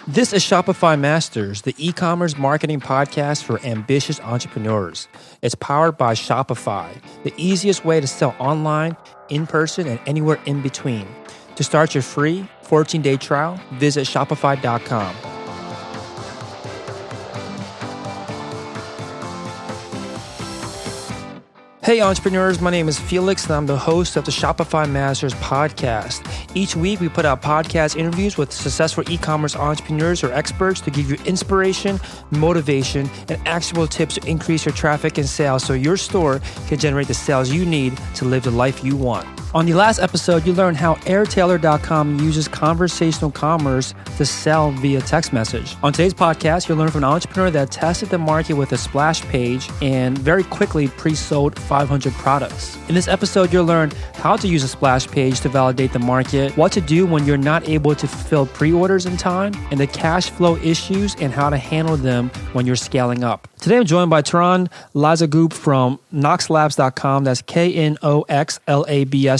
This is Shopify Masters, the e-commerce marketing podcast for ambitious entrepreneurs. It's powered by Shopify, the easiest way to sell online, in person, and anywhere in between. To start your free 14-day trial, visit shopify.com. Hey entrepreneurs, my name is Felix and I'm the host of the Shopify Masters podcast. Each week we put out podcast interviews with successful e-commerce entrepreneurs or experts to give you inspiration, motivation, and actionable tips to increase your traffic and sales so your store can generate the sales you need to live the life you want. On the last episode, you learned how airtailor.com uses conversational commerce to sell via text message. On today's podcast, you'll learn from an entrepreneur that tested the market with a splash page and very quickly pre-sold 500 products. In this episode, you'll learn how to use a splash page to validate the market, what to do when you're not able to fulfill pre-orders in time, and the cash flow issues and how to handle them when you're scaling up. Today, I'm joined by Taran Lazagoop from KnoxLabs.com. That's KNOXLABS.com.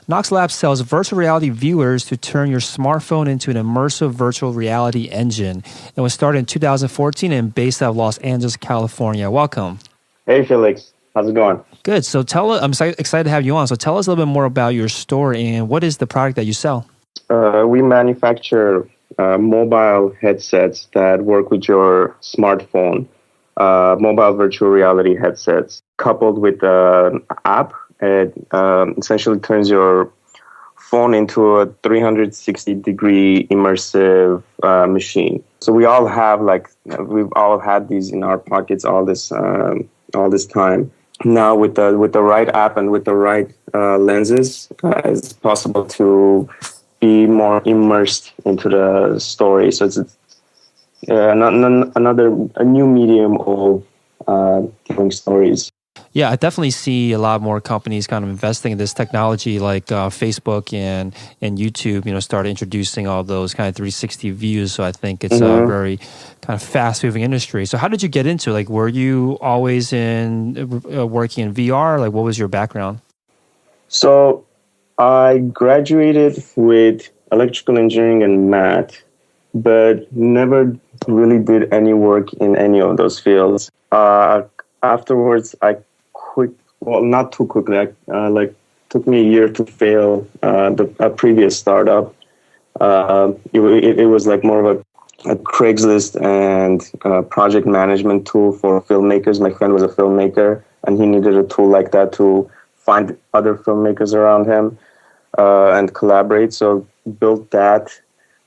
Knox Labs sells virtual reality viewers to turn your smartphone into an immersive virtual reality engine. It was started in 2014 and based out of Los Angeles, California. Welcome. Hey, Felix. How's it going? Good. So I'm excited to have you on. So tell us a little bit more about your store and what is the product that you sell? We manufacture mobile headsets that work with your smartphone, mobile virtual reality headsets, coupled with an app. It essentially turns your phone into a 360-degree immersive machine. So we've all had these in our pockets all this time. Now with the right app and with the right lenses, it's possible to be more immersed into the story. So it's a new medium of telling stories. Yeah, I definitely see a lot more companies kind of investing in this technology, like Facebook and YouTube, start introducing all those kind of 360 views. So I think it's a very kind of fast-moving industry. So how did you get into it? Like, were you always working in VR? Like, what was your background? So I graduated with electrical engineering and math, but never really did any work in any of those fields. Afterwards, I quit. Well, not too quickly. Took me a year to fail a previous startup. It was like more of a Craigslist and project management tool for filmmakers. My friend was a filmmaker, and he needed a tool like that to find other filmmakers around him and collaborate. So built that.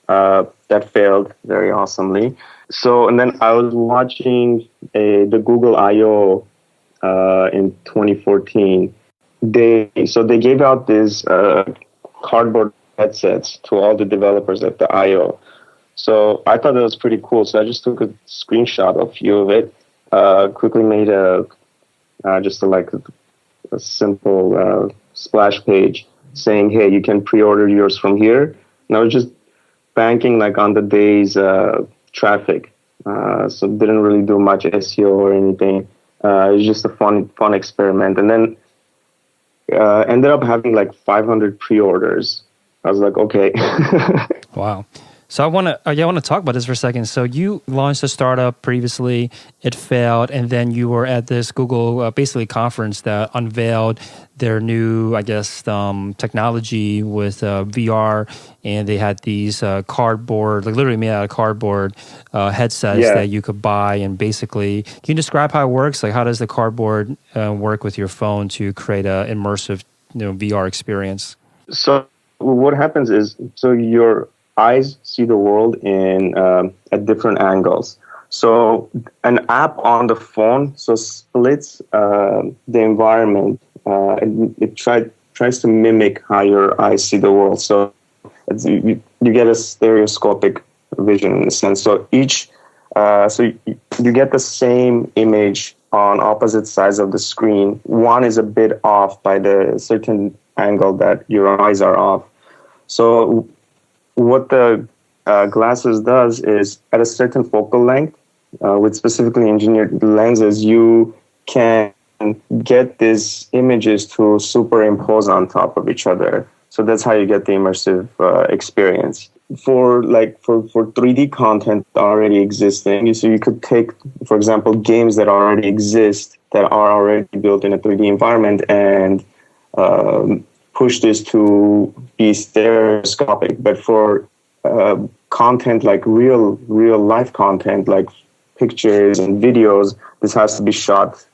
That failed very awesomely. So, and then I was watching the Google I/O in 2014. They gave out these cardboard headsets to all the developers at the I/O. So I thought that was pretty cool. So I just took a screenshot of a few of it, quickly made a simple splash page saying, "Hey, you can pre-order yours from here." And I was just banking on the day's traffic, so didn't really do much SEO or anything. It was just a fun experiment, and then ended up having 500 pre-orders. I was like, okay. Wow. So I want to talk about this for a second. So you launched a startup previously, it failed, and then you were at this Google conference that unveiled their new, technology with VR, and they had these cardboard, literally made out of cardboard headsets that you could buy, and basically, can you describe how it works? Like, how does the cardboard work with your phone to create an immersive, VR experience? So what happens is, your eyes see the world in at different angles. So an app on the phone splits the environment. It tries to mimic how your eyes see the world. So you get a stereoscopic vision in a sense. So you get the same image on opposite sides of the screen. One is a bit off by the certain angle that your eyes are off. So what the glasses does is at a certain focal length, with specifically engineered lenses, you can get these images to superimpose on top of each other. So that's how you get the immersive experience. for 3D content already existing. So you could take, for example, games that already exist that are already built in a 3D environment and push this to be stereoscopic. But for content like real life content like pictures and videos, this has to be shot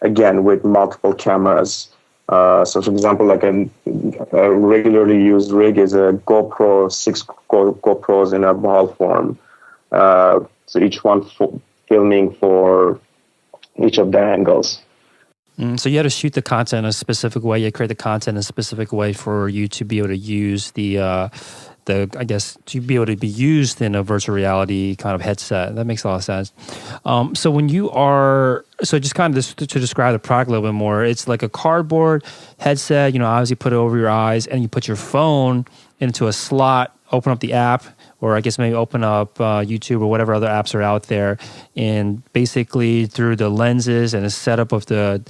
again with multiple cameras. So, for example, like a regularly used rig is a GoPro, 6 GoPros in a ball form. So each one filming for each of the angles. So you had to shoot the content in a specific way. You had to create the content in a specific way for you to be able to use I guess, to be able to be used in a virtual reality kind of headset. That makes a lot of sense. So when you are, so just kind of to describe the product a little bit more, it's like a cardboard headset, obviously put it over your eyes and you put your phone into a slot, open up the app, or I guess maybe open up YouTube or whatever other apps are out there. And basically through the lenses and the setup of the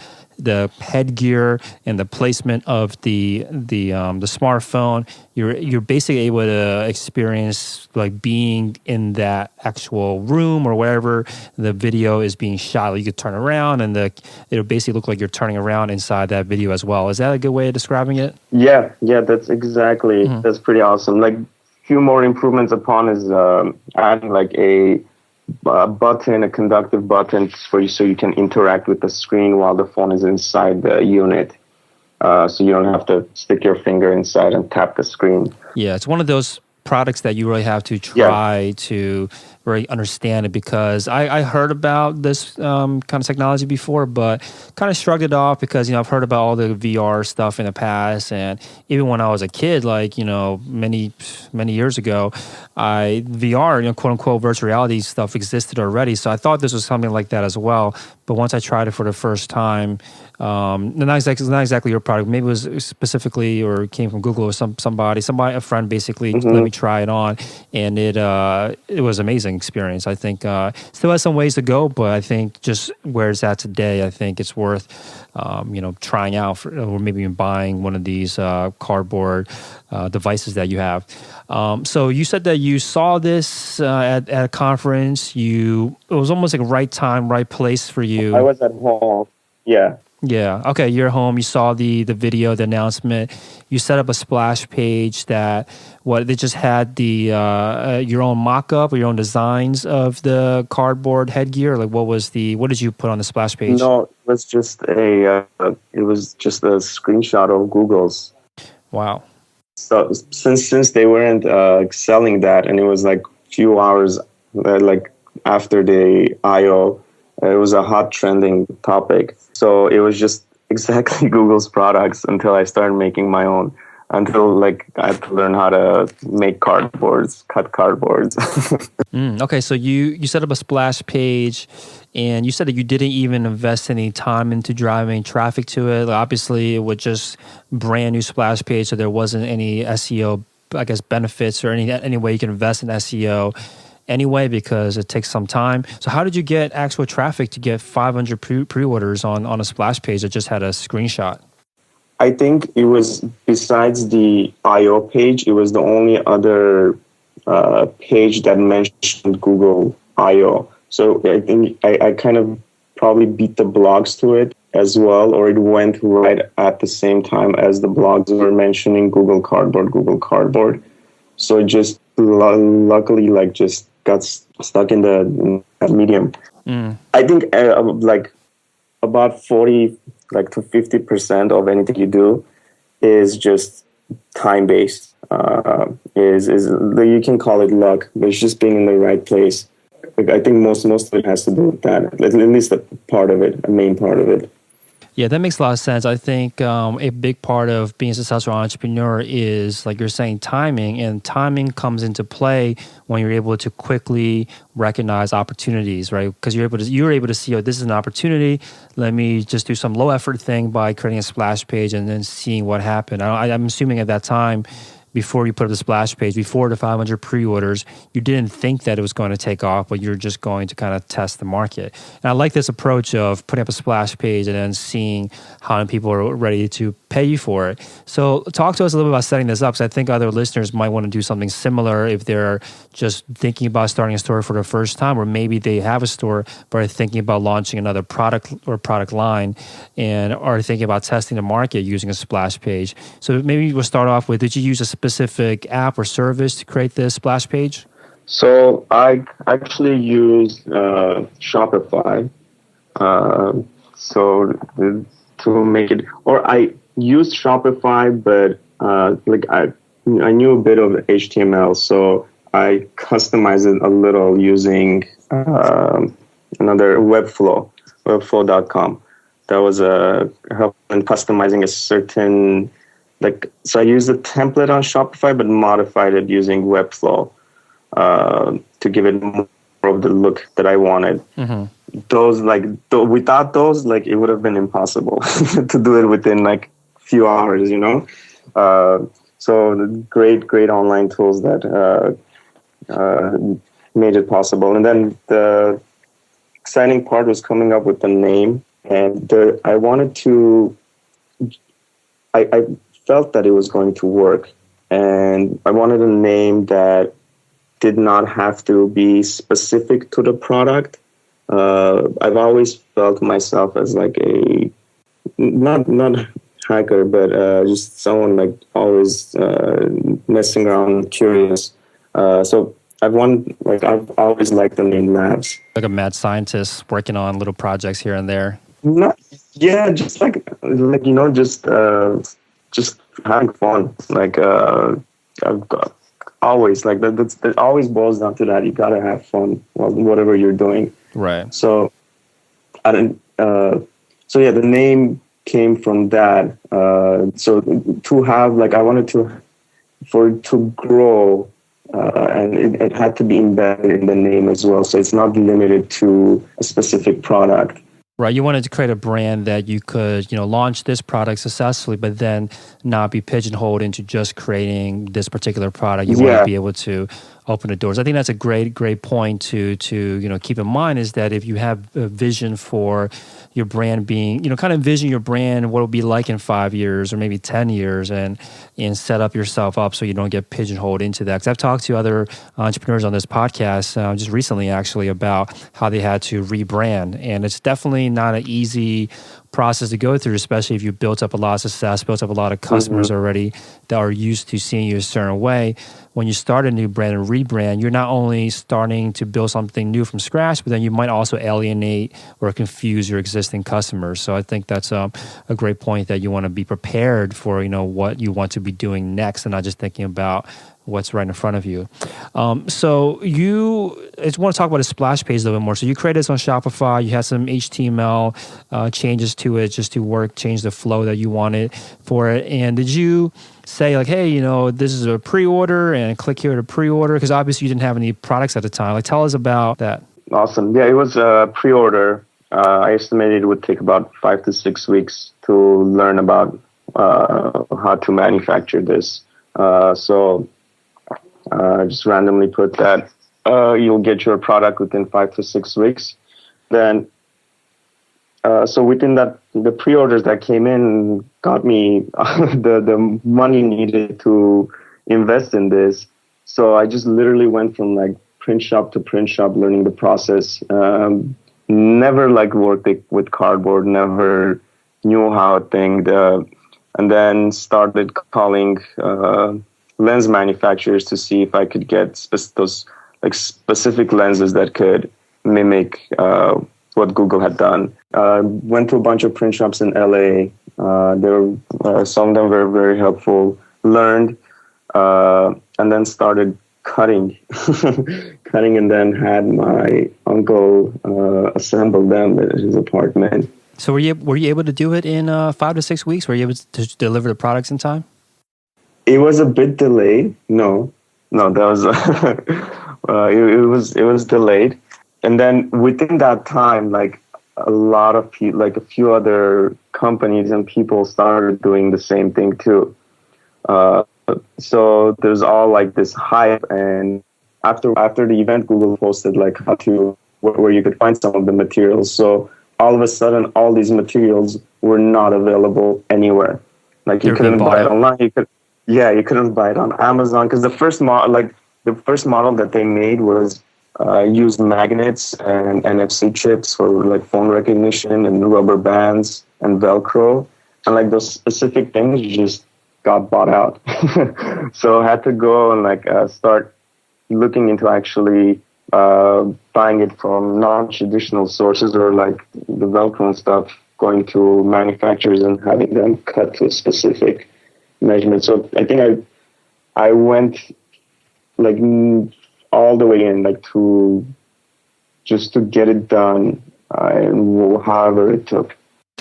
headgear and the placement of the smartphone, you're basically able to experience like being in that actual room or wherever the video is being shot. You could turn around and it'll basically look like you're turning around inside that video as well. Is that a good way of describing it? Yeah, that's exactly. That's pretty awesome. Like few more improvements upon is adding like a conductive button for you, so you can interact with the screen while the phone is inside the unit. So you don't have to stick your finger inside and tap the screen. Yeah, it's one of those products that you really have to try to really understand it, because I heard about this kind of technology before, but kind of shrugged it off because, I've heard about all the VR stuff in the past. And even when I was a kid, like, many years ago, VR, quote unquote, virtual reality stuff existed already. So I thought this was something like that as well. But once I tried it for the first time, not exactly your product. Maybe it was specifically or it came from Google or somebody, a friend basically let me try it on, and it was an amazing experience. I think still has some ways to go, but I think just where it's at today, I think it's worth trying out or maybe even buying one of these cardboard devices that you have. So you said that you saw this at a conference. It was almost like right time, right place for you. I was at home. Yeah. Yeah. Okay. You're home. You saw the video, the announcement. You set up a splash page that they just had the your own mock-up or your own designs of the cardboard headgear. Like what did you put on the splash page? No, it was just a screenshot of Google's. Wow. So since they weren't selling that, and it was like few hours like after the I/O. It was a hot trending topic. So it was just exactly Google's products until I started making my own. Until like I had to learn how to make cut cardboards. Okay, so you set up a splash page, and you said that you didn't even invest any time into driving traffic to it. Like obviously, it was just brand new splash page, so there wasn't any SEO, I guess, benefits or any way you can invest in SEO. Anyway, because it takes some time. So how did you get actual traffic to get 500 pre-orders on a splash page that just had a screenshot? I think it was, besides the I/O page, it was the only other page that mentioned Google I/O. So I think I kind of probably beat the blogs to it as well, or it went right at the same time as the blogs were mentioning Google Cardboard. So it just luckily just got stuck in the medium. I think like about 40 to 50% of anything you do is just time based. Is you can call it luck, but it's just being in the right place. Like, I think most of it has to do with that. At least a main part of it. Yeah, that makes a lot of sense. I think a big part of being a successful entrepreneur is, like you're saying, timing. And timing comes into play when you're able to quickly recognize opportunities, right? Because you're able to see, this is an opportunity. Let me just do some low effort thing by creating a splash page and then seeing what happened. I'm assuming at that time, before you put up the splash page, before the 500 pre-orders, you didn't think that it was going to take off, but you're just going to kind of test the market. And I like this approach of putting up a splash page and then seeing how many people are ready to pay you for it. So talk to us a little bit about setting this up, because I think other listeners might want to do something similar if they're just thinking about starting a store for the first time, or maybe they have a store but are thinking about launching another product or product line and are thinking about testing the market using a splash page. So maybe we'll start off with, did you use a specific app or service to create this splash page? So I actually used Shopify. To make it, or I used Shopify, but I knew a bit of HTML, so I customized it a little using another webflow.com. That was a help in customizing a certain, so I used a template on Shopify, but modified it using Webflow to give it more of the look that I wanted. Mm-hmm. Those, without those, it would have been impossible to do it within few hours, So the great online tools that made it possible. And then the exciting part was coming up with the name. And I felt that it was going to work. And I wanted a name that did not have to be specific to the product. I've always felt myself as a not hacker, but just someone always messing around, curious. So I've always liked the name Labs. Like a mad scientist working on little projects here and there. Just just having fun. I've got always that always boils down to that. You gotta have fun whatever you're doing. Right. So I didn't. The name came from that. So to have I wanted for it to grow, and it had to be embedded in the name as well. So it's not limited to a specific product. Right. You wanted to create a brand that you could, launch this product successfully, but then not be pigeonholed into just creating this particular product. You want to be able to open the doors. I think that's a great point to keep in mind, is that if you have a vision for your brand being, kind of envision your brand, what it'll be like in 5 years or maybe 10 years, and set up yourself up so you don't get pigeonholed into that. Because I've talked to other entrepreneurs on this podcast just recently, actually, about how they had to rebrand. And it's definitely not an easy process to go through, especially if you built up a lot of success, built up a lot of customers already that are used to seeing you a certain way. When you start a new brand and rebrand, you're not only starting to build something new from scratch, but then you might also alienate or confuse your existing customers. So I think that's a great point, that you want to be prepared for what you want to be doing next, and not just thinking about what's right in front of you. So I just want to talk about a splash page a little bit more. So you created this on Shopify. You had some HTML changes to it just to change the flow that you wanted for it. And did you say hey, this is a pre-order and click here to pre-order? Because obviously you didn't have any products at the time. Tell us about that. Awesome. Yeah, it was a pre-order. I estimated it would take about 5 to 6 weeks to learn about how to manufacture this. So just randomly put that you'll get your product within 5 to 6 weeks. Then, so within that, the pre-orders that came in got me the money needed to invest in this. So I just literally went from print shop to print shop, learning the process. Never worked with cardboard, never knew how it thinged, and then started calling lens manufacturers to see if I could get those specific lenses that could mimic what Google had done. Went to a bunch of print shops in LA. Some of them were very helpful. Learned, and then started cutting, and then had my uncle assemble them at his apartment. So were you able to do it in 5 to 6 weeks? Were you able to deliver the products in time? It was a bit delayed. No, that was it was delayed. And then within that time, a lot of people, a few other companies and people started doing the same thing too. So there's all like this hype, and after the event, Google posted like how to where you could find some of the materials. So all of a sudden, all these materials were not available anywhere. Like you They're being couldn't bought buy it up. online. You couldn't buy it on Amazon because the first model that they made was used magnets and NFC chips for like phone recognition and rubber bands and Velcro, and like those specific things just got bought out. So I had to go and like start looking into actually buying it from non-traditional sources, or like the Velcro and stuff, going to manufacturers and having them cut to a specific measurement. So I think I went like all the way in, like to just to get it done, however it took.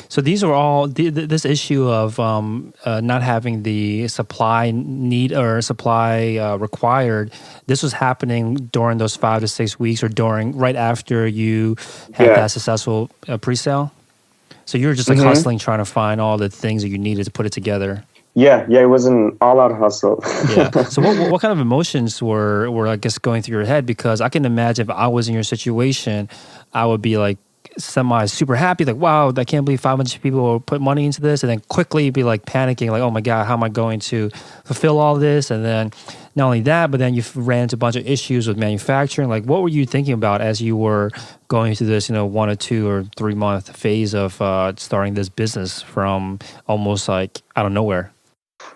So these are all this issue of not having the supply need or supply required. This was happening during those 5 to 6 weeks, or during right after you had that successful pre-sale. So you were just like hustling, trying to find all the things that you needed to put it together. Yeah, it was an all-out hustle. Yeah. So what kind of emotions were I guess going through your head? Because I can imagine if I was in your situation, I would be like super happy, like, wow, I can't believe 500 people will put money into this, and then quickly be like panicking, like, oh my God, how am I going to fulfill all this? And then not only that, but then you ran into a bunch of issues with manufacturing. Like, what were you thinking about as you were going through this, 1 or 2 or 3 month phase of starting this business from almost like out of nowhere?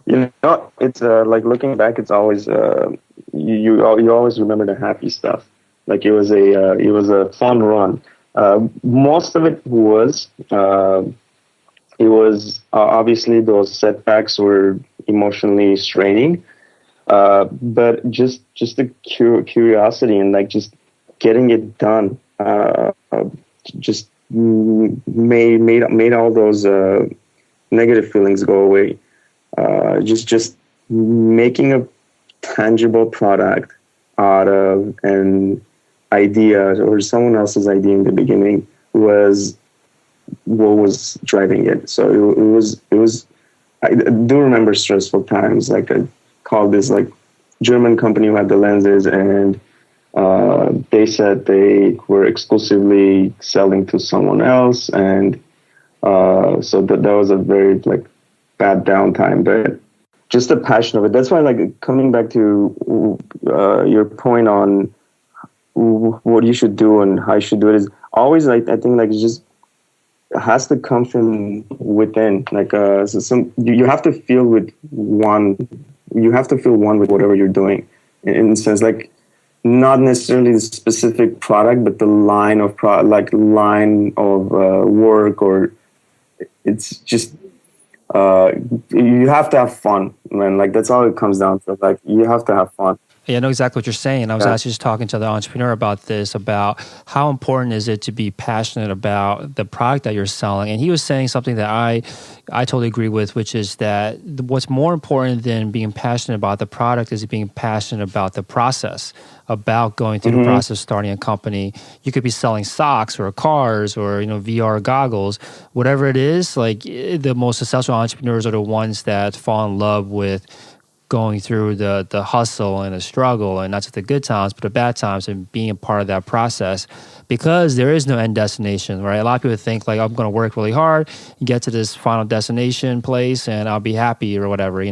It's like looking back, it's always you always remember the happy stuff. Like it was a fun run. Most of it was obviously those setbacks were emotionally straining, but just the curiosity and like just getting it done just made all those negative feelings go away. Just making a tangible product out of an idea or someone else's idea in the beginning was what was driving it. So it was. I do remember stressful times. Like I called this like German company who had the lenses, and they said they were exclusively selling to someone else, and so that was a very like bad downtime. But just the passion of it. That's why, like, coming back to your point on what you should do and how you should do it is always like, I think like it just has to come from within. Like you have to feel with one. You have to feel one with whatever you're doing. In a sense, like not necessarily the specific product, but the line of work, or it's just you have to have fun, man. Like that's all it comes down to. Like you have to have fun. Yeah, I know exactly what you're saying. I was actually just talking to the entrepreneur about this, about how important is it to be passionate about the product that you're selling. And he was saying something that I totally agree with, which is that what's more important than being passionate about the product is being passionate about the process, about going through the process of starting a company. You could be selling socks or cars or VR goggles, whatever it is. Like the most successful entrepreneurs are the ones that fall in love with going through the hustle and the struggle, and not just the good times, but the bad times, and being a part of that process, because there is no end destination, right? A lot of people think like, I'm going to work really hard, get to this final destination place, and I'll be happy or whatever,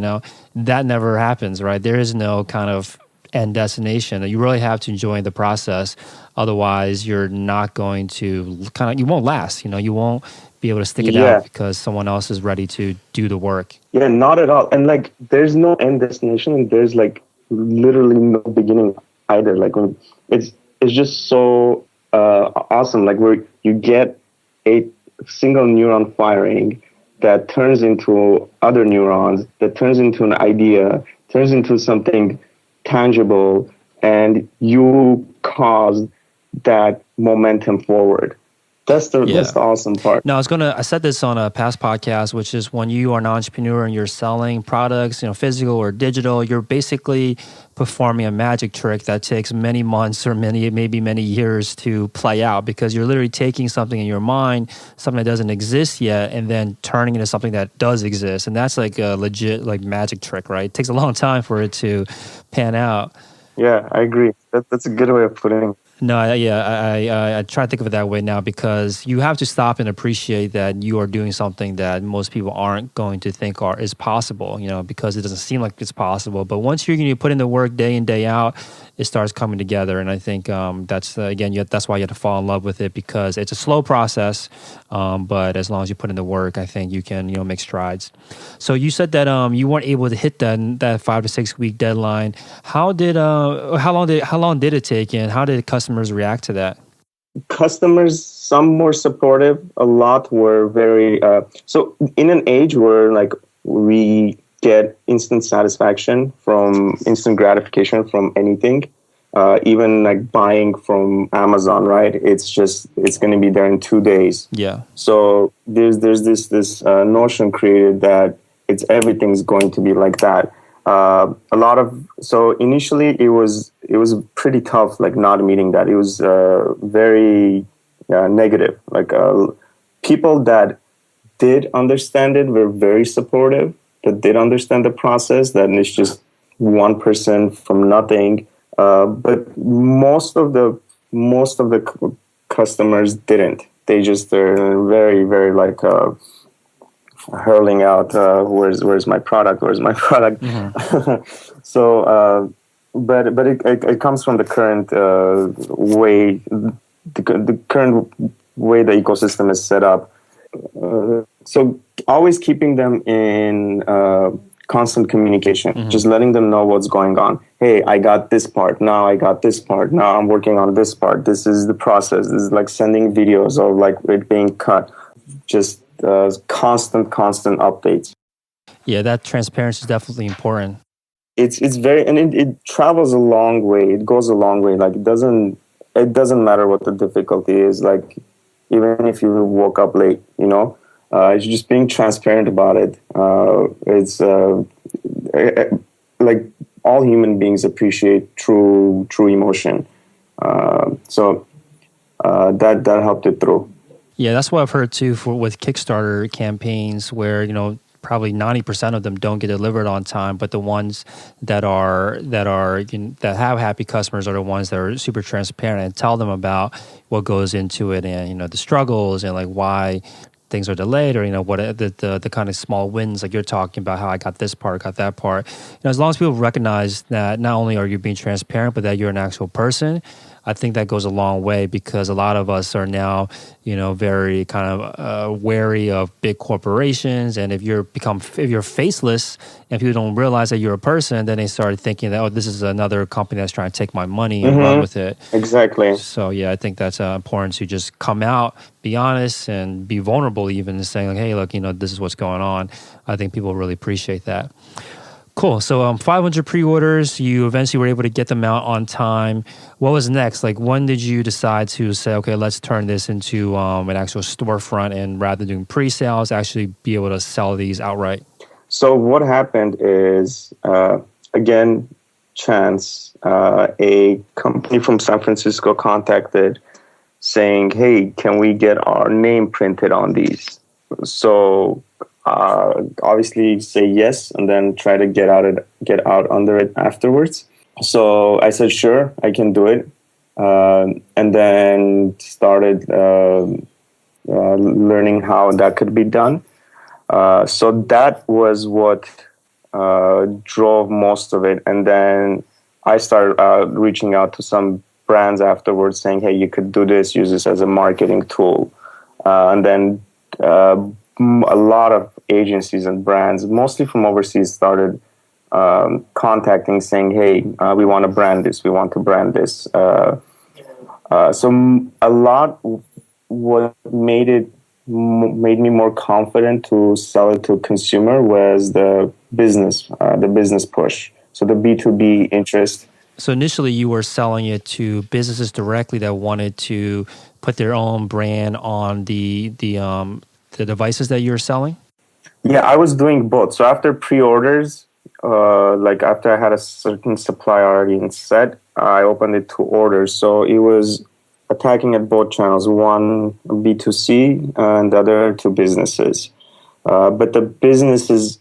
That never happens, right? There is no kind of end destination. You really have to enjoy the process. Otherwise, you're not going to you won't last, you won't be able to stick it out because someone else is ready to do the work. Yeah, not at all. And like, there's no end destination, and there's like literally no beginning either. Like, it's just so awesome. Like, where you get a single neuron firing that turns into other neurons, that turns into an idea, turns into something tangible, and you cause that momentum forward. Yeah. that's the awesome part. No, I said this on a past podcast, which is when you are an entrepreneur and you're selling products, physical or digital, you're basically performing a magic trick that takes many months or maybe many years to play out, because you're literally taking something in your mind, something that doesn't exist yet, and then turning it into something that does exist. And that's like a legit like magic trick, right? It takes a long time for it to pan out. Yeah, I agree. That's a good way of putting it. No, I try to think of it that way now, because you have to stop and appreciate that you are doing something that most people aren't going to think is possible, because it doesn't seem like it's possible. But once you put in the work day in, day out, it starts coming together. And I think that's why you have to fall in love with it, because it's a slow process. But as long as you put in the work, I think you can make strides. So you said that you weren't able to hit that 5 to 6 week deadline. How long did it take, and how did customers react to that? Customers, some were supportive, a lot were very so in an age where like we get instant satisfaction from instant gratification from anything, even like buying from Amazon, right? It's going to be there in 2 days. Yeah. So there's this notion created that everything's going to be like that. So initially it was pretty tough, like not meeting that. It was very negative. Like people that did understand it were very supportive, that did understand the process, that it's just one person from nothing. But most of the customers didn't. They just are very, very like hurling out, where's my product? Where's my product? Mm-hmm. So, but it comes from the current way, the current way the ecosystem is set up. So always keeping them in constant communication, mm-hmm. just letting them know what's going on. Hey, I got this part. Now I got this part. Now I'm working on this part. This is the process. This is like sending videos of like it being cut. Just constant updates. Yeah, that transparency is definitely important. It's very, and it travels a long way. It goes a long way. Like it doesn't matter what the difficulty is. Like even if you woke up late, it's just being transparent about it. It's like all human beings appreciate true emotion. So that helped it through. Yeah, that's what I've heard too with Kickstarter campaigns, where probably 90% of them don't get delivered on time, but the ones that have happy customers are the ones that are super transparent and tell them about what goes into it, and the struggles, and like why things are delayed, or what the kind of small wins, like you're talking about, how I got this part, got that part. As long as people recognize that not only are you being transparent, but that you're an actual person, I think that goes a long way, because a lot of us are now, very kind of wary of big corporations. And if you're faceless and people don't realize that you're a person, then they start thinking that, this is another company that's trying to take my money and run with it. Exactly. So yeah, I think that's important to just come out, be honest, and be vulnerable, even saying like, hey, look, this is what's going on. I think people really appreciate that. Cool. So 500 pre-orders, you eventually were able to get them out on time. What was next? Like, when did you decide to say, okay, let's turn this into an actual storefront, and rather than doing pre-sales, actually be able to sell these outright? So what happened is, again, chance, a company from San Francisco contacted saying, hey, can we get our name printed on these? So obviously say yes, and then try to get out under it afterwards. So I said, sure, I can do it. And then started learning how that could be done. So that was what drove most of it. And then I started reaching out to some brands afterwards saying, hey, you could do this, use this as a marketing tool. And then a lot of agencies and brands, mostly from overseas, started contacting, saying, hey, we want to brand this, we want to brand this. So a lot, what made me more confident to sell it to consumer was the business push. So the B2B interest, So initially you were selling it to businesses directly that wanted to put their own brand on the devices that you're selling? Yeah, I was doing both. So after pre-orders, like after I had a certain supply already in set, I opened it to orders. So it was attacking at both channels, one B2C and the other to businesses. But the businesses,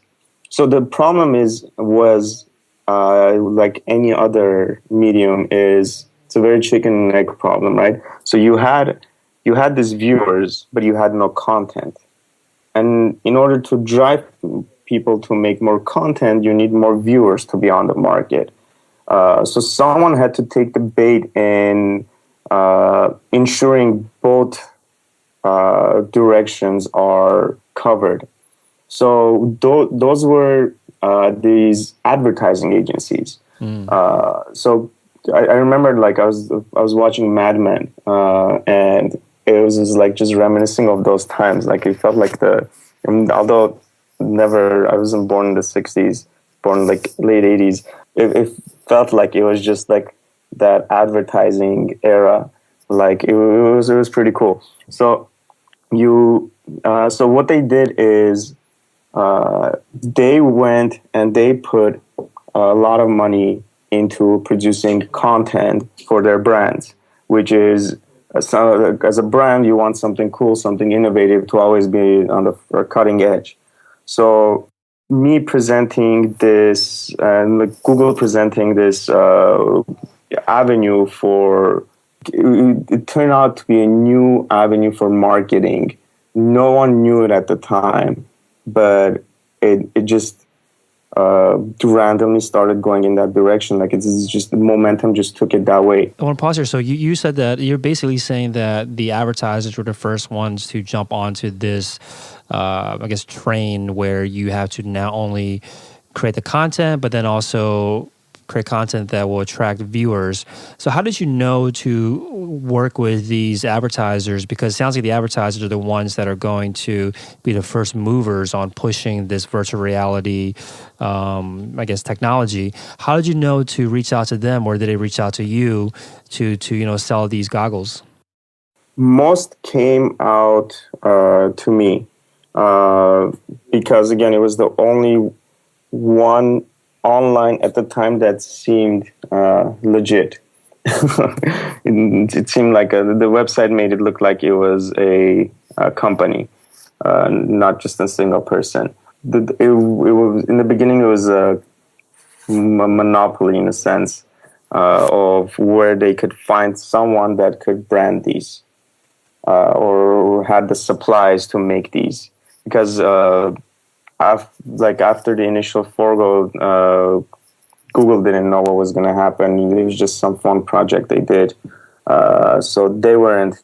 so the problem was like any other medium is it's a very chicken and egg problem, right? So you had these viewers, but you had no content. And in order to drive people to make more content, you need more viewers to be on the market. So someone had to take the bait in ensuring both directions are covered. So those were these advertising agencies. So I remember like I was watching Mad Men, and it was just reminiscing of those times. Like it felt like although I wasn't born in the 60s, born like late 80s. It felt like it was just like that advertising era. Like it was pretty cool. So so what they did is they went and they put a lot of money into producing content for their brands, which is as a brand, you want something cool, something innovative to always be on the cutting edge. So me presenting this and Google presenting this avenue for it turned out to be a new avenue for marketing. No one knew it at the time, but it just randomly started going in that direction. Like it's just the momentum just took it that way. I want to pause here. So you said that you're basically saying that the advertisers were the first ones to jump onto this, I guess, train where you have to not only create the content, but then also create content that will attract viewers. So how did you know to work with these advertisers? Because it sounds like the advertisers are the ones that are going to be the first movers on pushing this virtual reality, I guess, technology. How did you know to reach out to them, or did they reach out to you to sell these goggles? Most came out to me because, again, it was the only one online at the time that seemed legit. It seemed like the website made it look like it was a company, not just a single person. It was in the beginning. It was a monopoly in a sense of where they could find someone that could brand these or had the supplies to make these, because after the initial forego, Google didn't know what was going to happen. It was just some fun project they did. So they weren't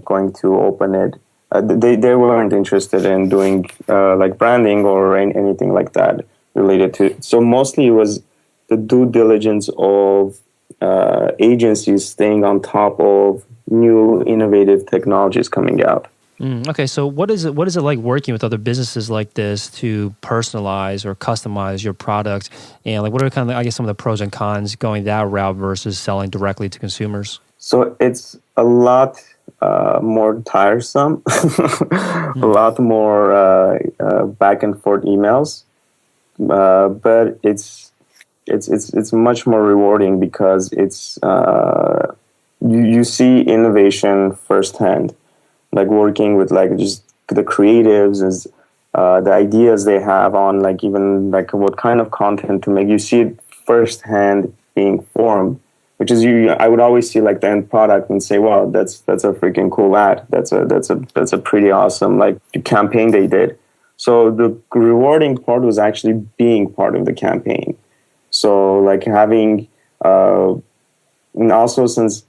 going to open it. They weren't interested in doing like branding or anything like that related to it. So mostly it was the due diligence of agencies staying on top of new innovative technologies coming out. Okay, so what is it like working with other businesses like this to personalize or customize your product? And like, what are kind of, I guess, some of the pros and cons going that route versus selling directly to consumers? So it's a lot more tiresome, a lot more back and forth emails, but it's much more rewarding because it's you see innovation firsthand. Like working with like just the creatives is the ideas they have on like even like what kind of content to make. You see it firsthand being formed, which is I would always see like the end product and say, wow, that's a freaking cool ad. That's a pretty awesome like campaign they did. So the rewarding part was actually being part of the campaign. So like having and also since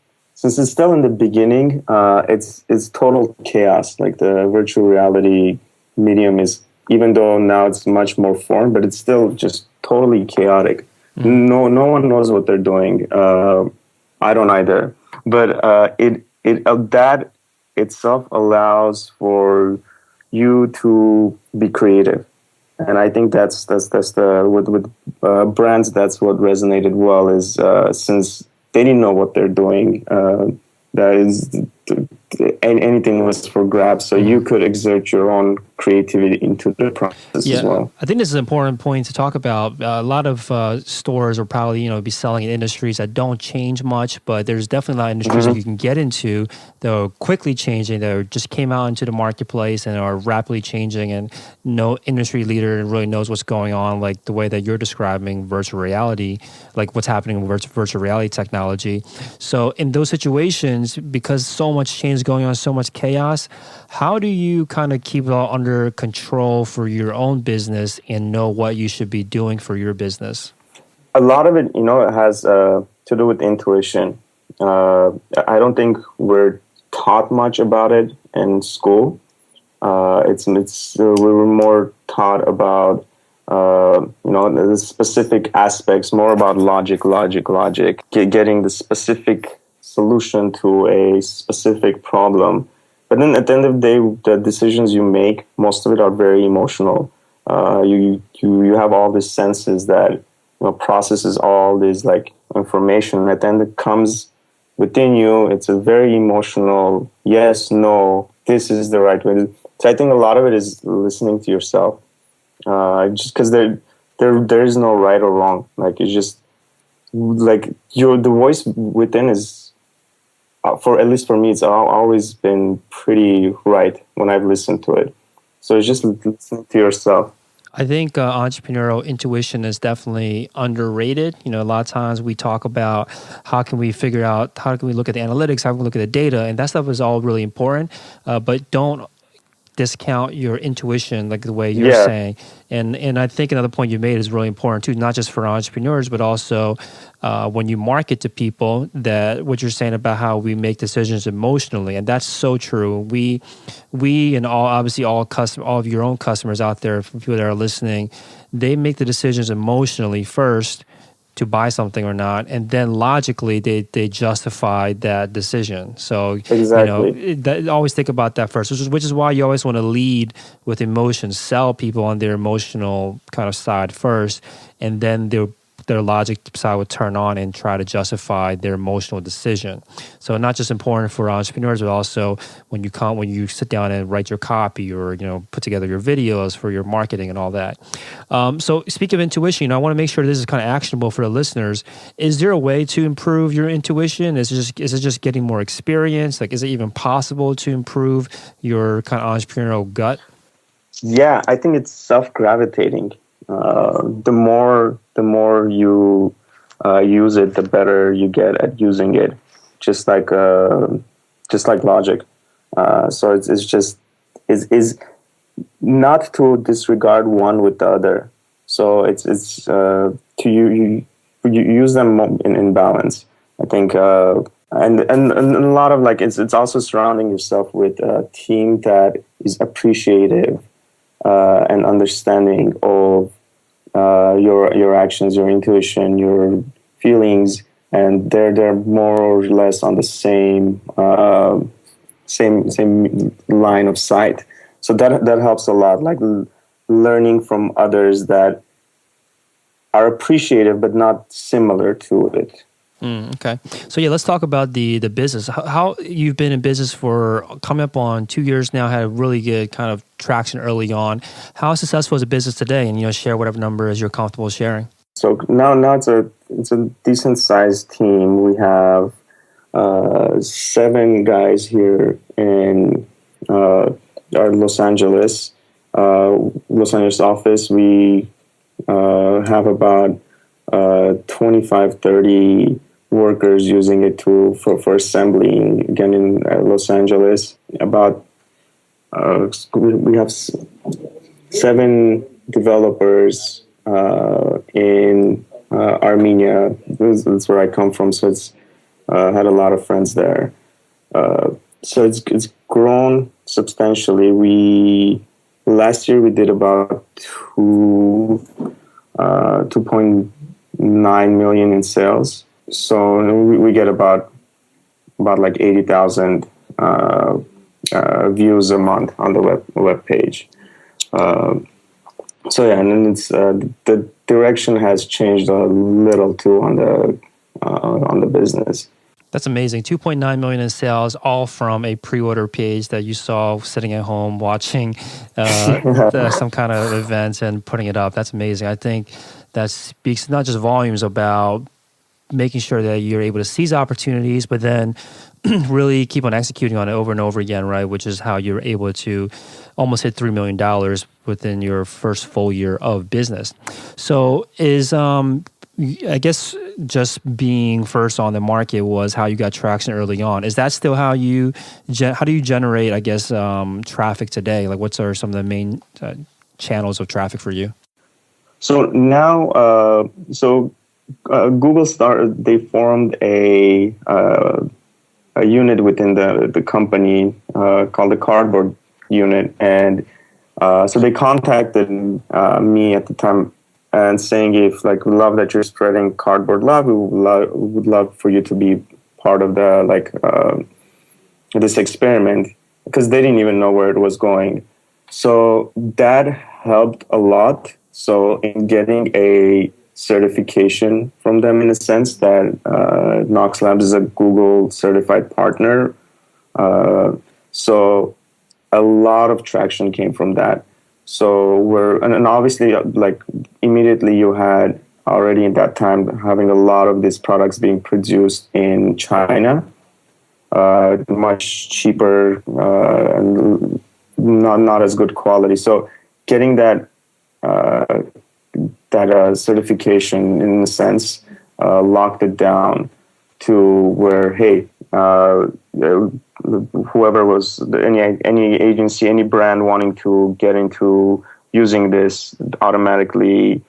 it's still in the beginning, it's total chaos. Like the virtual reality medium is, even though now it's much more formed, but it's still just totally chaotic. No one knows what they're doing. I don't either. But that itself allows for you to be creative. And I think that's the with brands, that's what resonated well is since they didn't know what they're doing. That is, anything was for grabs, so you could exert your own creativity into the process as well. I think this is an important point to talk about. A lot of stores will probably be selling in industries that don't change much, but there's definitely a lot of industries that you can get into that are quickly changing, that just came out into the marketplace and are rapidly changing, and no industry leader really knows what's going on, like the way that you're describing virtual reality, like what's happening with virtual reality technology. So in those situations, because so much change is going on, so much chaos, how do you kind of keep it all under control for your own business and know what you should be doing for your business? A lot of it, it has to do with intuition. I don't think we're taught much about it in school. It's we were more taught about the specific aspects, more about logic, getting the specific solution to a specific problem. But then at the end of the day, the decisions you make, most of it are very emotional. You have all these senses that processes all this like information. At the end, it comes within you. It's a very emotional yes, no, this is the right way. So I think a lot of it is listening to yourself. Just because there is no right or wrong. Like it's just like the voice within is. For at least for me, it's always been pretty right when I've listened to it. So it's just listening to yourself. I think entrepreneurial intuition is definitely underrated. A lot of times we talk about how can we look at the analytics, how can we look at the data, and that stuff is all really important. But don't discount your intuition like the way you're saying. And I think another point you made is really important too, not just for entrepreneurs, but also when you market to people, that what you're saying about how we make decisions emotionally. And that's so true. We and all of your own customers out there, people that are listening, they make the decisions emotionally first to buy something or not, and then logically they justify that decision. So exactly. Always think about that first, which is why you always want to lead with emotions, sell people on their emotional kind of side first, and then their logic side would turn on and try to justify their emotional decision. So not just important for entrepreneurs, but also when you sit down and write your copy or put together your videos for your marketing and all that. So speaking of intuition, I want to make sure this is kind of actionable for the listeners. Is there a way to improve your intuition? Is it just getting more experience? Like, is it even possible to improve your kind of entrepreneurial gut? Yeah, I think it's self-gravitating. The more you use it, the better you get at using it. Just like logic. So it's just is not to disregard one with the other. So it's to you use them in balance. I think, and a lot of like it's also surrounding yourself with a team that is appreciative and understanding of your actions, your intuition, your feelings, and they're more or less on the same line of sight. So that helps a lot. Like learning from others that are appreciative but not similar to it. Okay. So let's talk about the business. How you've been in business for coming up on 2 years now, had a really good kind of traction early on. How successful is the business today? And share whatever numbers you're comfortable sharing. So now it's a decent sized team. We have 7 guys here in our Los Angeles office. We have about 25-30 workers using it for assembling, again in Los Angeles. About we have 7 developers in Armenia. That's where I come from, so it's had a lot of friends there. So it's grown substantially. Last year we did about 2.9 million in sales. So we get about like 80,000 views a month on the web page. So yeah, and then it's the direction has changed a little too on the business. That's amazing. 2.9 million in sales, all from a pre-order page that you saw sitting at home watching some kind of event and putting it up. That's amazing. I think that speaks not just volumes about making sure that you're able to seize opportunities, but then really keep on executing on it over and over again, right? Which is how you're able to almost hit $3 million within your first full year of business. So I guess just being first on the market was how you got traction early on. Is that still how do you generate, I guess, traffic today? Like what are some of the main channels of traffic for you? So now, Google they formed a unit within the company called the cardboard unit, and so they contacted me at the time and saying, if like we love that you're spreading cardboard love, we would love for you to be part of the this experiment, because they didn't even know where it was going. So that helped a lot. So in getting a certification from them, in a sense that Knox Labs is a Google certified partner. So a lot of traction came from that. So and obviously, like immediately you had already in that time having a lot of these products being produced in China, much cheaper and not as good quality. So getting that certification, in a sense, locked it down to where, hey, whoever was any agency, any brand wanting to get into using this automatically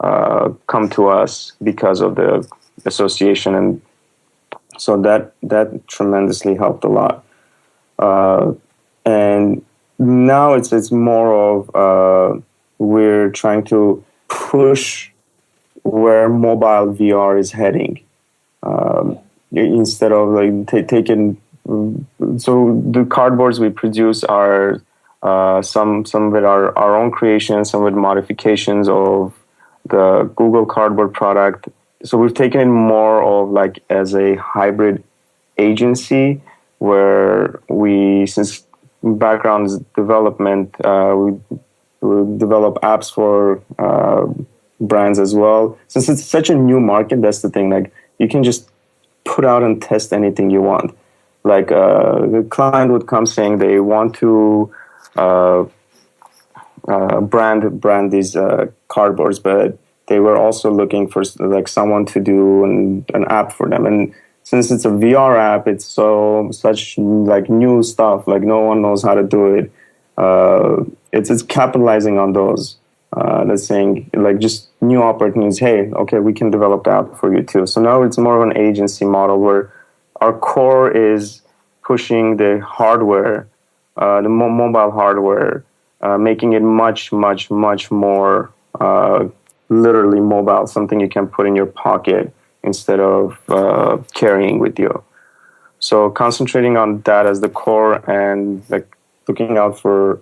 come to us because of the association, and so that tremendously helped a lot. And now it's more of we're trying to push where mobile VR is heading, instead of like taking. So the cardboards we produce are some of it are our own creations, some of it modifications of the Google Cardboard product. So we've taken it more of like as a hybrid agency, where since background is development, we develop apps for brands as well. Since it's such a new market, that's the thing. Like you can just put out and test anything you want. Like the client would come saying they want to brand these cardboards, but they were also looking for like someone to do an app for them. And since it's a VR app, it's such like new stuff. Like no one knows how to do it. It's capitalizing on those. That's saying like just new opportunities. Hey, okay, we can develop the app for you too. So now it's more of an agency model where our core is pushing the hardware, the mobile hardware, making it much, much, much more literally mobile, something you can put in your pocket instead of carrying with you. So concentrating on that as the core, and like looking out for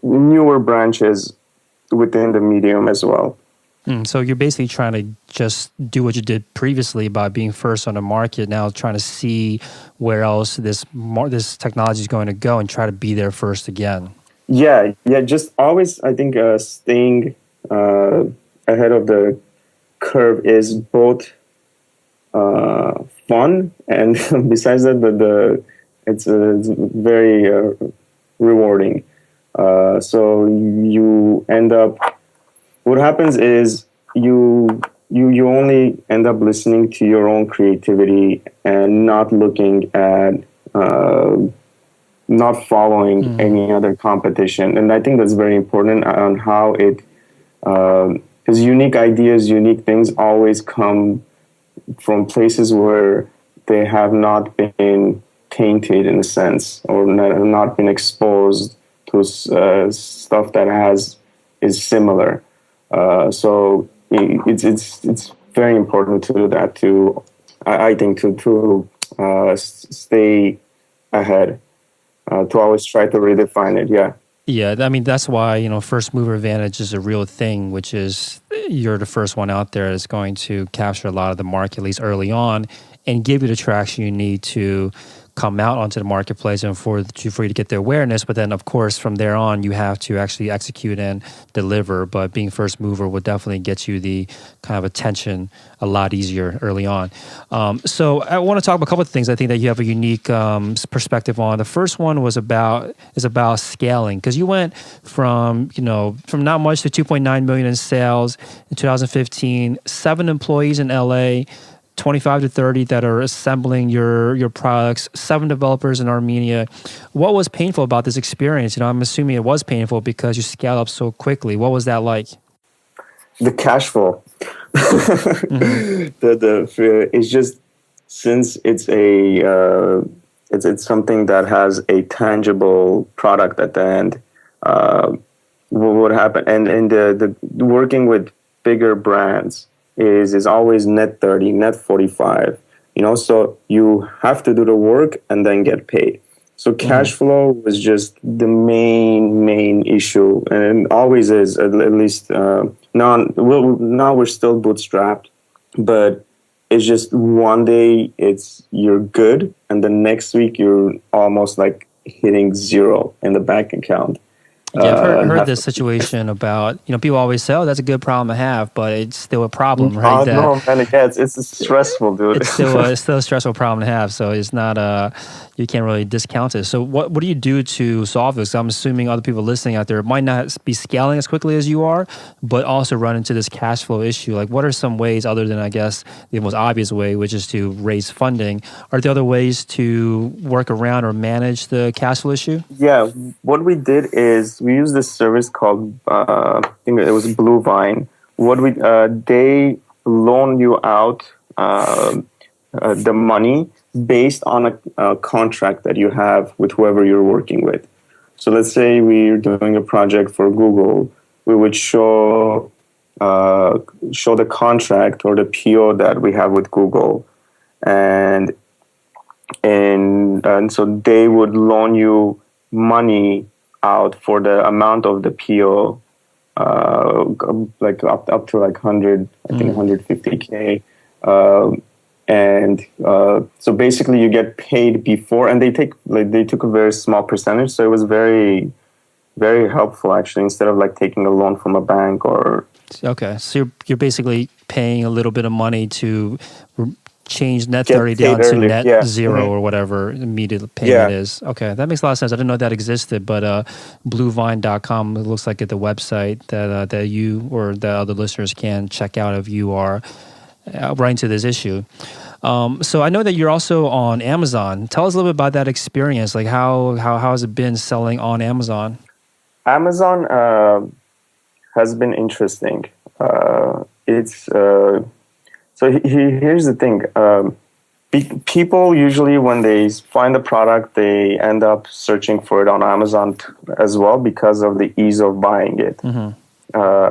newer branches within the medium as well. So you're basically trying to just do what you did previously by being first on the market, now trying to see where else this technology is going to go and try to be there first again. Yeah, just always, I think, staying ahead of the curve is both fun, and besides that, it's very rewarding. So you end up, what happens is you only end up listening to your own creativity and not looking at not following any other competition. And I think that's very important on how it, because unique ideas, unique things always come from places where they have not been tainted, in a sense, or not been exposed to stuff that is similar. So it's very important to do that, to I think to stay ahead, to always try to redefine it. Yeah. Yeah, I mean, that's why, first mover advantage is a real thing, which is you're the first one out there that's going to capture a lot of the market, at least early on, and give you the traction you need to come out onto the marketplace and for you to get the awareness. But then, of course, from there on, you have to actually execute and deliver. But being first mover will definitely get you the kind of attention a lot easier early on. So I want to talk about a couple of things I think that you have a unique perspective on. The first one is about scaling, because you went from not much to 2.9 million in sales in 2015, 7 employees in LA, 25 to 30 that are assembling your products, 7 developers in Armenia. What was painful about this experience? I'm assuming it was painful because you scaled up so quickly. What was that like? The cash flow. It's just, since it's it's something that has a tangible product at the end. What would happen? And the working with bigger brands is always net 30, net 45. So you have to do the work and then get paid. So cash flow was just the main issue, and it always is. At least now we're still bootstrapped, but it's just one day you're good, and the next week you're almost like hitting zero in the bank account. Yeah, I've heard this situation about, people always say, oh, that's a good problem to have, but it's still a problem, right? No, man, yeah, it's stressful, dude. It's still a stressful problem to have, so it's not, you can't really discount it. So what do you do to solve this? I'm assuming other people listening out there might not be scaling as quickly as you are, but also run into this cash flow issue. Like, what are some ways, other than, I guess, the most obvious way, which is to raise funding? Are there other ways to work around or manage the cash flow issue? Yeah, what we did is we used this service called, I think it was Blue Vine. They loan you out the money based on a contract that you have with whoever you're working with. So let's say we're doing a project for Google, we would show the contract or the PO that we have with Google, and so they would loan you money out for the amount of the PO, like up to like 100, I think 150K. So basically you get paid before, and they took a very small percentage. So it was very, very helpful, actually, instead of like taking a loan from a bank or. Okay. So you're basically paying a little bit of money to change net 30 down to net zero or whatever immediate payment is. Okay, that makes a lot of sense. I didn't know that existed, but bluevine.com, it looks like at the website that you or the other listeners can check out if you are right into this issue. So I know that you're also on Amazon. Tell us a little bit about that experience. Like how has it been selling on Amazon? Amazon has been interesting. Here's the thing. People usually, when they find a product, they end up searching for it on Amazon as well because of the ease of buying it.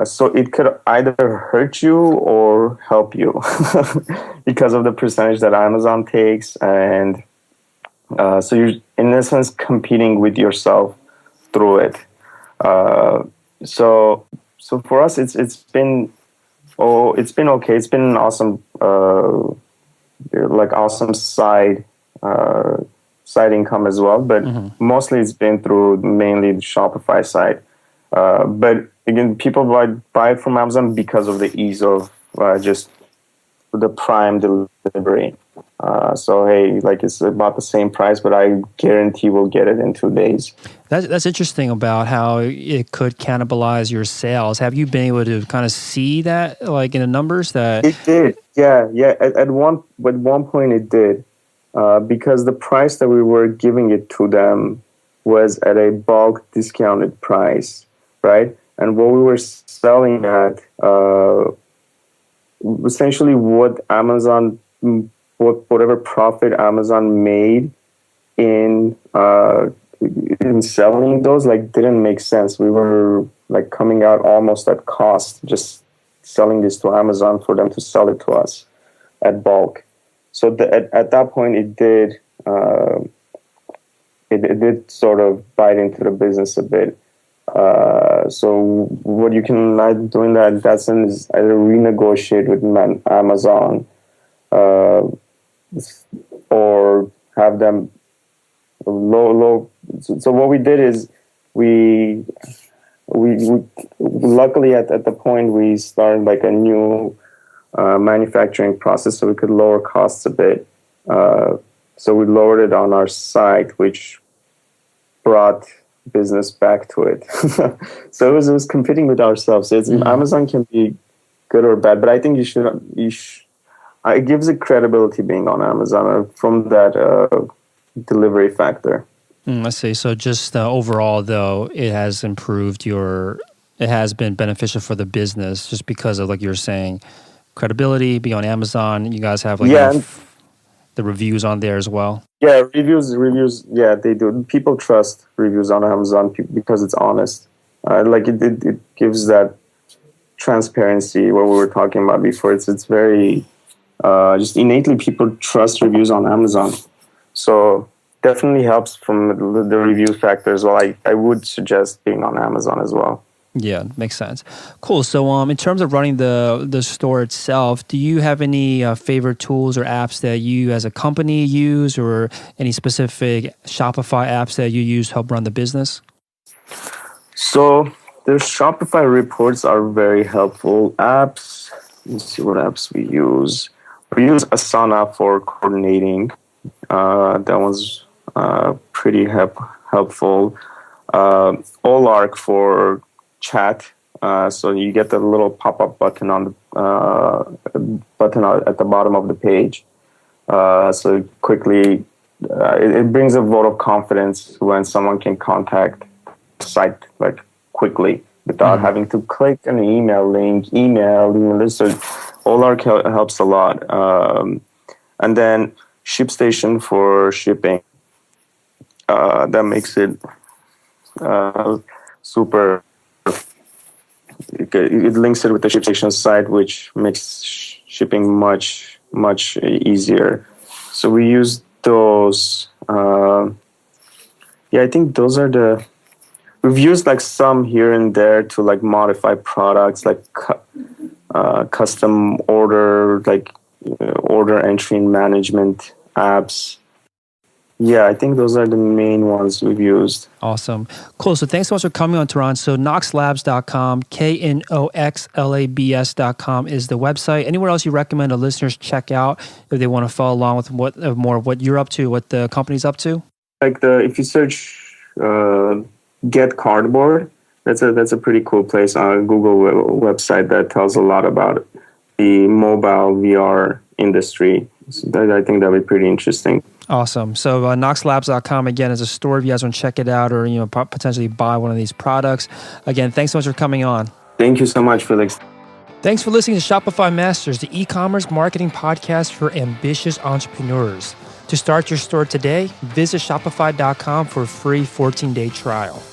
So it could either hurt you or help you because of the percentage that Amazon takes. And so you're, in essence, competing with yourself through it. So for us, it's been okay. It's been an awesome, awesome side income as well. But mostly it's been through mainly the Shopify side. But again, people buy it from Amazon because of the ease of just the Prime delivery. So hey, like it's about the same price, but I guarantee we'll get it in 2 days. That's interesting about how it could cannibalize your sales. Have you been able to kind of see that, like in the numbers? That it did, yeah. At one point, it did, because the price that we were giving it to them was at a bulk discounted price, right? And what we were selling at, essentially, whatever profit Amazon made in selling those, like, didn't make sense. We were like coming out almost at cost, just selling this to Amazon for them to sell it to us at bulk. So at that point, it did sort of bite into the business a bit. So what you can do in that sense is either renegotiate with Amazon, or have them low. So what we did is we luckily at the point we started like a new manufacturing process, so we could lower costs a bit. So we lowered it on our site, which brought business back to it. So it was competing with ourselves. Amazon can be good or bad, but I think you should. It gives it credibility being on Amazon from that delivery factor. I see. So just overall, though, it has been beneficial for the business just because of, like you were saying, credibility, being on Amazon. You guys have the reviews on there as well. Yeah, reviews. Yeah, they do. People trust reviews on Amazon because it's honest. It gives that transparency, what we were talking about before. It's very just innately people trust reviews on Amazon. So definitely helps from the review factor as well. I would suggest being on Amazon as well. Yeah, makes sense. Cool. So in terms of running the store itself, do you have any favorite tools or apps that you as a company use, or any specific Shopify apps that you use to help run the business? So the Shopify reports are very helpful. Apps, let's see what apps we use. We use Asana for coordinating. That one's pretty helpful. Olark for chat. So you get the little pop-up button on the at the bottom of the page. So quickly, it brings a vote of confidence when someone can contact the site like quickly without having to click an email link, So Olark helps a lot. And then ShipStation for shipping. That makes it super. It links it with the ShipStation site, which makes shipping much easier. So we use those. I think those are we've used like some here and there to like modify products, like custom order, like order entry and management apps. Yeah, I think those are the main ones we've used. Awesome. Cool. So thanks so much for coming on, Tehran. So knoxlabs.com, KNOXLABS.com is the website. Anywhere else you recommend our listeners check out if they want to follow along with more of what you're up to, what the company's up to? If you search Get Cardboard, that's a pretty cool place on a Google website that tells a lot about the mobile VR industry. So I think that'd be pretty interesting. Awesome. So knoxlabs.com, again, is a store if you guys want to check it out or potentially buy one of these products. Again, thanks so much for coming on. Thank you so much, Felix. Thanks for listening to Shopify Masters, the e-commerce marketing podcast for ambitious entrepreneurs. To start your store today, visit shopify.com for a free 14-day trial.